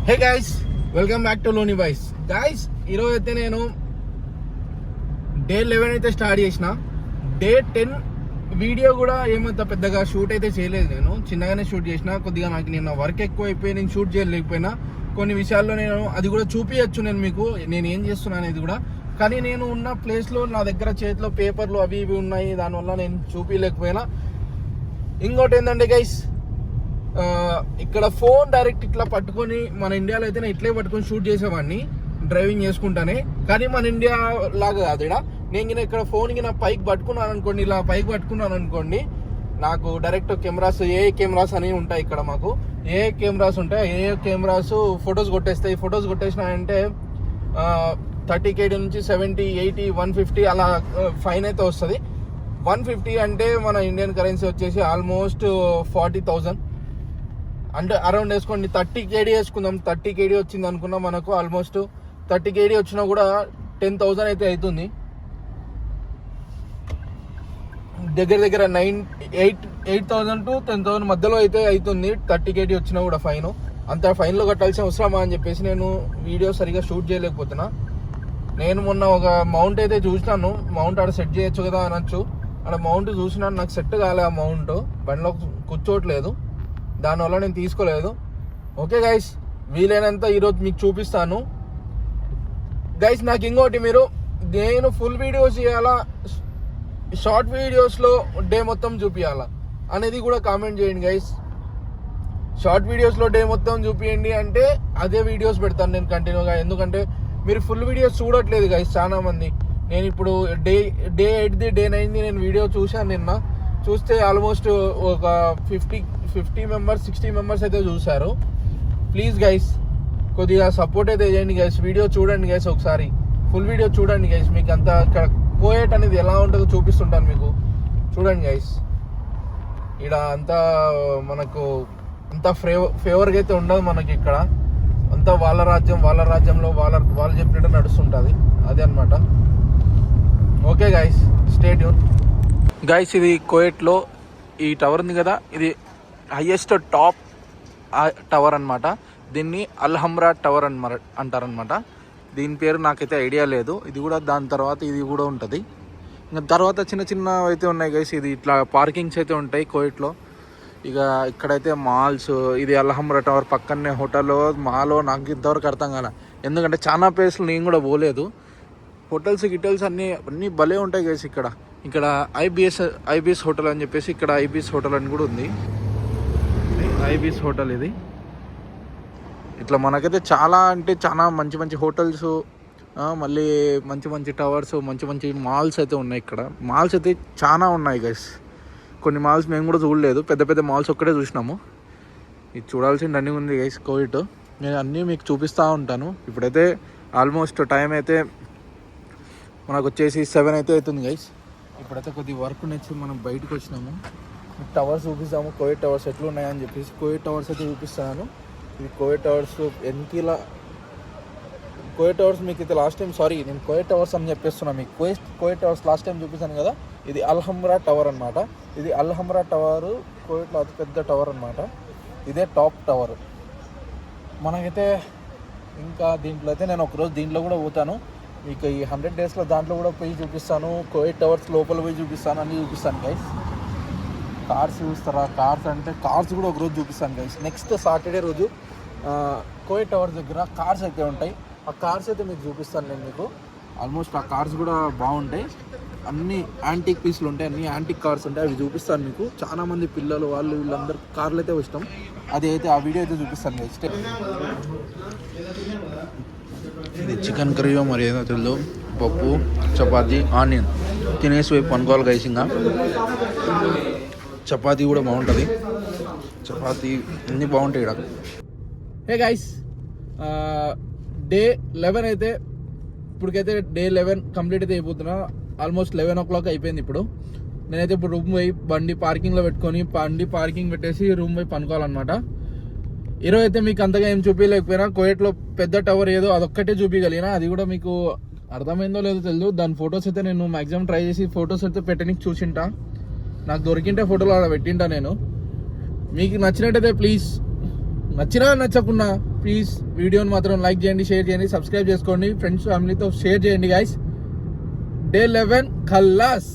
Hey guys, welcome back to లోని boys. Guys, ఈరోజు అయితే నేను డే 11 అయితే స్టార్ట్ చేసిన. డే 10 వీడియో కూడా ఏమంత పెద్దగా షూట్ అయితే చేయలేదు. నేను చిన్నగానే షూట్ చేసిన. కొద్దిగా నాకు నేను వర్క్ ఎక్కువ అయిపోయి నేను షూట్ చేయలేకపోయినా. కొన్ని విషయాల్లో నేను అది కూడా చూపించచ్చు నేను మీకు, నేను ఏం చేస్తున్నాను అనేది కూడా. కానీ నేను ఉన్న ప్లేస్లో నా దగ్గర చేతిలో పేపర్లు అవి ఇవి ఉన్నాయి, దానివల్ల నేను చూపించలేకపోయినా. ఇంకోటి ఏంటంటే గైస్, ఇక్కడ ఫోన్ డైరెక్ట్ ఇట్లా పట్టుకొని, మన ఇండియాలో అయితే నేను ఇట్లే పట్టుకొని షూట్ చేసేవాడిని డ్రైవింగ్ చేసుకుంటానే. కానీ మన ఇండియా లాగా కాదు. నేను ఇక్కడ ఫోన్ నా పైకి పట్టుకున్నాను అనుకోండి, ఇలా పైకి పట్టుకున్నాను అనుకోండి, నాకు డైరెక్ట్ కెమెరాస్ కెమెరాస్ అనేవి ఉంటాయి ఇక్కడ. మాకు కెమెరాస్ ఉంటాయి. కెమెరాస్ ఫొటోస్ కొట్టేస్తాయి. ఫొటోస్ కొట్టేసినాయంటే 30 kg నుంచి 70, 80, 150 అలా ఫైన్ అయితే వస్తుంది. 150 అంటే మన ఇండియన్ కరెన్సీ వచ్చేసి ఆల్మోస్ట్ 40,000 అంటే అరౌండ్ వేసుకోండి. 30 kg వేసుకుందాం. 30 kg వచ్చింది అనుకున్నా, మనకు ఆల్మోస్ట్ 30 kg వచ్చినా కూడా 10,000 అయితే అవుతుంది. దగ్గర 8,000 to 10,000 మధ్యలో అయితే అవుతుంది 30 kg వచ్చినా కూడా ఫైన్. అంత ఫైన్లో కట్టాల్సిన అవసరమా అని చెప్పేసి నేను వీడియో సరిగా షూట్ చేయలేకపోతున్నా. నేను మొన్న ఒక మౌంట్ అయితే చూసినాను. మౌంట్ ఆడ సెట్ చేయొచ్చు కదా అనొచ్చు. ఆడ మౌంట్ చూసినాను, నాకు సెట్ కాలే. ఆ మౌంట్ బండిలో కూర్చోవట్లేదు, దానివల్ల నేను తీసుకోలేదు. ఓకే గైస్, వీలైనంత ఈరోజు మీకు చూపిస్తాను. గైస్, నాకు ఇంకోటి, మీరు నేను ఫుల్ వీడియోస్ చేయాలా, షార్ట్ వీడియోస్లో డే మొత్తం చూపించాలా అనేది కూడా కామెంట్ చేయండి గైస్. షార్ట్ వీడియోస్లో డే మొత్తం చూపించండి అంటే అదే వీడియోస్ పెడతాను నేను కంటిన్యూగా. ఎందుకంటే మీరు ఫుల్ వీడియోస్ చూడట్లేదు గైస్ చాలా మంది. నేను ఇప్పుడు డే 8ది డే 9ది నేను వీడియో చూశాను నిన్న. చూస్తే ఆల్మోస్ట్ ఒక 50 మెంబర్స్ 60 మెంబర్స్ అయితే చూశారు. ప్లీజ్ గైస్, కొద్దిగా సపోర్ట్ అయితే చేయండి గైస్. వీడియో చూడండి గైస్, ఒకసారి ఫుల్ వీడియో చూడండి గైస్. మీకు అంతా ఇక్కడ కోయేట్ అనేది ఎలా ఉంటుందో చూపిస్తుంటాను మీకు. చూడండి గైస్, ఇక్కడ అంతా మనకు అంత ఫేవర్గా అయితే ఉండదు మనకి. ఇక్కడ అంతా వాళ్ళ రాజ్యంలో వాళ్ళు చెప్పినట్టు నడుస్తుంటుంది. అదే అనమాట. Okay guys, stay tune. Guys, ఇది కోయేట్లో ఈ టవర్ ఉంది కదా, ఇది హైయెస్ట్ టాప్ టవర్ అనమాట. దీన్ని అల్హమ్రా టవర్ అంటారనమాట. దీని పేరు నాకైతే ఐడియా లేదు. ఇది కూడా దాని తర్వాత ఇది కూడా ఉంటుంది. ఇంకా తర్వాత చిన్న అయితే ఉన్నాయి గైస్. ఇది ఇట్లా పార్కింగ్స్ అయితే ఉంటాయి కోయేట్లో. ఇక ఇక్కడైతే మాల్స్, ఇది అల్హమ్రా టవర్ పక్కనే హోటల్ మాలో నాకు ఇంతవరకు అర్థం కాలే. ఎందుకంటే చాలా ప్లేస్లు నేను కూడా పోలేదు. హోటల్స్ అన్నీ భలే ఉంటాయి గైస్. ఇక్కడ ఐబిఎస్ హోటల్ అని చెప్పేసి, ఇక్కడ ఐబిఎస్ హోటల్ అని కూడా ఉంది. ఐబిఎస్ హోటల్ ఇది. ఇట్లా మనకైతే చాలా అంటే చాలా మంచి హోటల్స్, మళ్ళీ మంచి టవర్స్, మంచి మాల్స్ అయితే ఉన్నాయి. ఇక్కడ మాల్స్ అయితే చాలా ఉన్నాయి గైస్. కొన్ని మాల్స్ మేము కూడా చూడలేదు, పెద్ద మాల్స్ ఒక్కటే చూసినాము. ఇది చూడాల్సిన అన్నీ ఉంది గైస్ కోవిడ్. నేను అన్నీ మీకు చూపిస్తూ ఉంటాను. ఇప్పుడైతే ఆల్మోస్ట్ టైం అయితే మనకు వచ్చేసి 7 అయితే అవుతుంది గైస్. ఇప్పుడైతే కొద్దిగా వర్క్ నచ్చి మనం బయటకు వచ్చినాము. టవర్స్ చూపిస్తాము, కోవిడ్ టవర్స్ ఎట్లా ఉన్నాయని చెప్పేసి. కోవిడ్ టవర్స్ అయితే చూపిస్తాను. ఇది కోవిడ్ టవర్స్ ఎన్కిలా కోవిడ్ టవర్స్ మీకు అయితే లాస్ట్ టైం, సారీ నేను కోవిడ్ టవర్స్ అని చెప్పేస్తున్నా మీకు. కోవిడ్ టవర్స్ లాస్ట్ టైం చూపిస్తాను కదా. ఇది అల్హమ్రా టవర్ అనమాట. ఇది అల్హమ్రా టవర్ కోవిడ్లో అతిపెద్ద టవర్ అనమాట. ఇదే టాప్ టవర్ మనకైతే. ఇంకా దీంట్లో అయితే నేను ఒకరోజు దీంట్లో కూడా పోతాను మీకు. ఈ 100 daysలో దాంట్లో కూడా పోయి చూపిస్తాను. కోవిడ్ టవర్స్ లోపల పోయి చూపిస్తాను, అన్నీ చూపిస్తాను గైస్. కార్స్ చూస్తారా? కార్స్ కూడా ఒకరోజు చూపిస్తాను గైస్. నెక్స్ట్ సాటర్డే రోజు కోవిడ్ టవర్స్ దగ్గర కార్స్ అయితే ఉంటాయి. ఆ కార్స్ అయితే మీకు చూపిస్తాను నేను మీకు. ఆల్మోస్ట్ ఆ కార్స్ కూడా బాగుంటాయి. అన్ని యాంటిక్ పీస్లు ఉంటాయి, అన్ని యాంటిక్ కార్స్ ఉంటాయి. అవి చూపిస్తాను మీకు. చాలా మంది పిల్లలు వీళ్ళందరూ కార్లు అయితే ఇష్టం. అది అయితే ఆ వీడియో అయితే చూపిస్తాను నెక్స్ట్. ఇది చికెన్ కర్రీ మరి ఏదో తెలియదు. పప్పు, చపాతీ, ఆనియన్ తినేసి వైపు అనుకోవాలి గైస్. ఇంకా చపాతీ కూడా బాగుంటుంది. చపాతీ అన్నీ బాగుంటాయి ఇక్కడ. హే గైస్, డే 11 అయితే ఇప్పటికైతే డే 11 కంప్లీట్ అయితే అయిపోతున్నా. ఆల్మోస్ట్ 11 o'clock అయిపోయింది. ఇప్పుడు నేనైతే రూమ్ పోయి బండి పార్కింగ్లో పెట్టుకొని పార్కింగ్ పెట్టేసి రూమ్ పోయి పనుకోవాలన్నమాట. ఈరోజు అయితే మీకు అంతగా ఏం చూపించలేకపోయినా. కోయేట్లో పెద్ద టవర్ ఏదో అదొక్కటే చూపించగలిగినా. అది కూడా మీకు అర్థమైందో లేదో తెలియదు. దాని ఫొటోస్ అయితే నేను మ్యాక్సిమం ట్రై చేసి ఫొటోస్ అయితే పెట్టడానికి చూసింటా. నాకు దొరికింటే ఫోటోలు అలా పెట్టింటా నేను. మీకు నచ్చినట్టయితే ప్లీజ్, నచ్చినా నచ్చకున్నా ప్లీజ్ వీడియోని మాత్రం లైక్ చేయండి, షేర్ చేయండి, సబ్స్క్రైబ్ చేసుకోండి, ఫ్రెండ్స్ ఫ్యామిలీతో షేర్ చేయండి గైస్. డే 11 ఖల్లాస్.